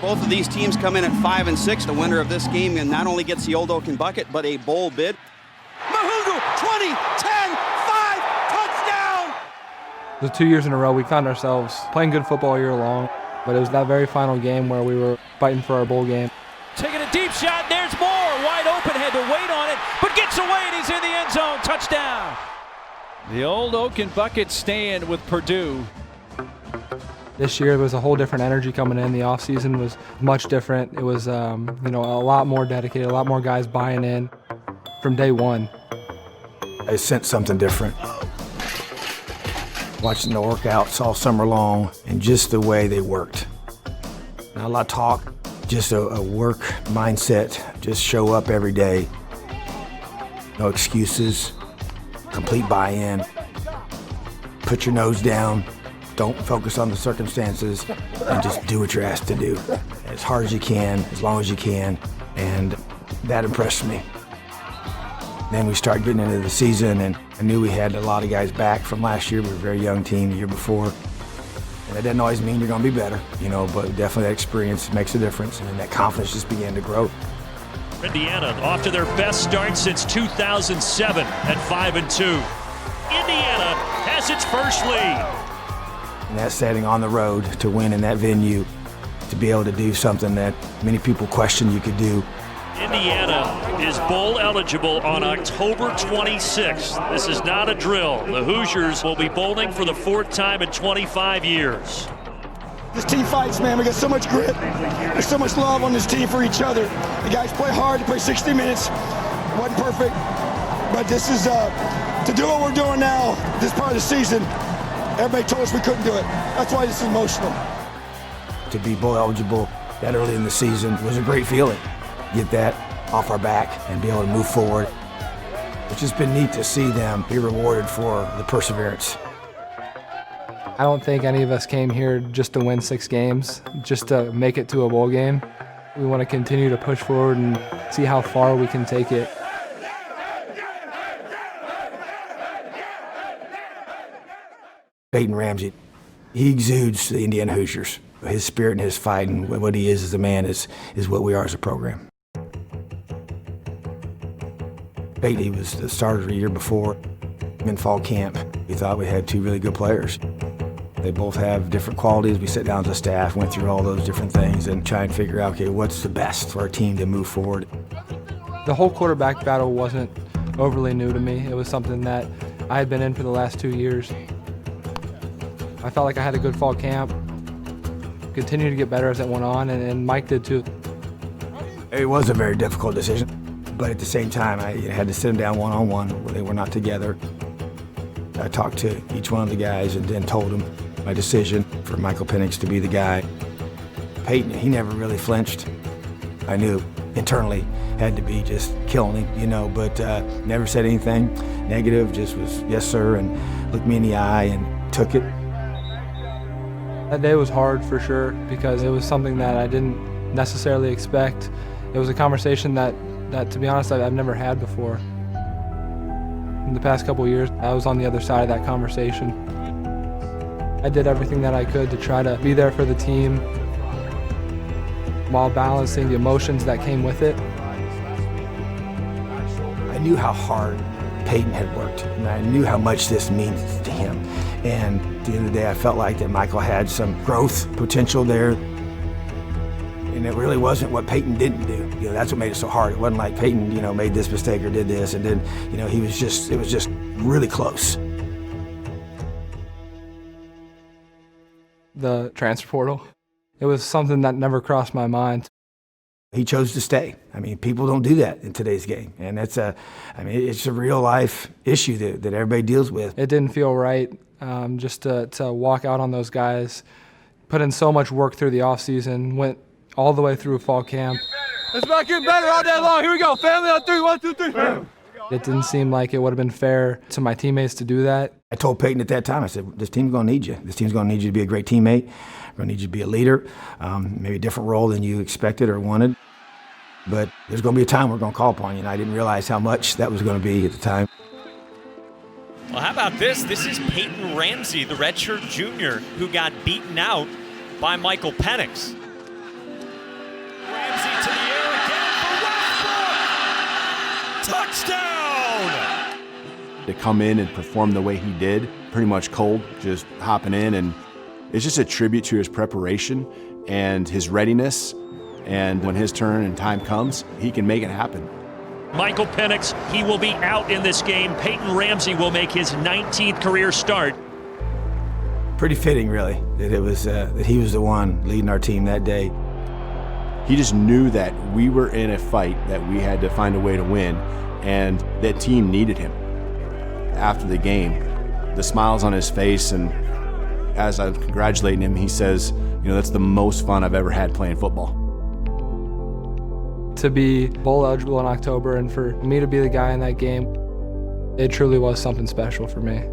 Both of these teams come in at 5 and 6. The winner of this game and not only gets the Old Oaken bucket, but a bowl bid. Mahugu, 20, 10, 5, touchdown! The 2 years in a row, we found ourselves playing good football all year long, but it was that very final game where we were fighting for our bowl game. Taking a deep shot, there's more. Wide open, had to wait on it, but gets away and he's in the end zone. Touchdown! The Old Oaken bucket staying with Purdue. This year was a whole different energy coming in. The offseason was much different. It was, a lot more dedicated, a lot more guys buying in from day one. I sensed something different. Watching the workouts all summer long and just the way they worked. Not a lot of talk, just a work mindset. Just show up every day. No excuses, complete buy-in. Put your nose down. Don't focus on the circumstances and just do what you're asked to do. As hard as you can, as long as you can, and that impressed me. Then we started getting into the season, and I knew we had a lot of guys back from last year. We were a very young team the year before. And that doesn't always mean you're gonna be better, but definitely that experience makes a difference, and that confidence just began to grow. Indiana off to their best start since 2007 at 5-2. Indiana has its first lead. And that setting on the road to win in that venue, to be able to do something that many people questioned you could do. Indiana is bowl eligible on October 26th. This is not a drill. The Hoosiers will be bowling for the 4th time in 25 years. This team fights, man. We got so much grit. There's so much love on this team for each other. The guys play hard. They play 60 minutes. It wasn't perfect, but this is to do what we're doing now, this part of the season. Everybody told us we couldn't do it. That's why this is emotional. To be bowl eligible that early in the season was a great feeling. Get that off our back and be able to move forward. It's just been neat to see them be rewarded for the perseverance. I don't think any of us came here just to win 6 games, just to make it to a bowl game. We want to continue to push forward and see how far we can take it. Peyton Ramsey, he exudes the Indiana Hoosiers. His spirit and his fight and what he is as a man is what we are as a program. Peyton, he was the starter the year before in fall camp. We thought we had 2 really good players. They both have different qualities. We sat down as a staff, went through all those different things and tried to figure out, okay, what's the best for our team to move forward. The whole quarterback battle wasn't overly new to me. It was something that I had been in for the last 2 years. I felt like I had a good fall camp, continued to get better as it went on, and Mike did too. It was a very difficult decision, but at the same time, I had to sit them down one-on-one where they were not together. I talked to each one of the guys and then told them my decision for Michael Penix to be the guy. Peyton, he never really flinched. I knew internally had to be just killing him, but never said anything negative, just was yes sir, and looked me in the eye and took it. That day was hard for sure because it was something that I didn't necessarily expect. It was a conversation that to be honest, I've never had before. In the past couple of years, I was on the other side of that conversation. I did everything that I could to try to be there for the team while balancing the emotions that came with it. I knew how hard Peyton had worked, and I knew how much this means to him. And at the end of the day, I felt like that Michael had some growth potential there. And it really wasn't what Peyton didn't do. That's what made it so hard. It wasn't like Peyton, made this mistake or did this, and then, it was just really close. The transfer portal, it was something that never crossed my mind. He chose to stay. People don't do that in today's game, and it's a real life issue that everybody deals with. It didn't feel right just to walk out on those guys, put in so much work through the offseason, went all the way through fall camp. It's about getting better all day long. Here we go, family on 3, 1, 2, 3. It didn't seem like it would have been fair to my teammates to do that. I told Peyton at that time, I said, this team's gonna need you. This team's gonna need you to be a great teammate. We're gonna need you to be a leader, maybe a different role than you expected or wanted. But there's gonna be a time we're gonna call upon you, and I didn't realize how much that was gonna be at the time. Well, how about this? This is Peyton Ramsey, the redshirt junior, who got beaten out by Michael Penix. to come in and perform the way he did, pretty much cold, just hopping in. And it's just a tribute to his preparation and his readiness. And when his turn and time comes, he can make it happen. Michael Penix, he will be out in this game. Peyton Ramsey will make his 19th career start. Pretty fitting, really, that it was that he was the one leading our team that day. He just knew that we were in a fight that we had to find a way to win, and that team needed him. After the game, the smiles on his face, and as I'm congratulating him, he says, you know, that's the most fun I've ever had playing football. To be bowl eligible in October and for me to be the guy in that game, it truly was something special for me.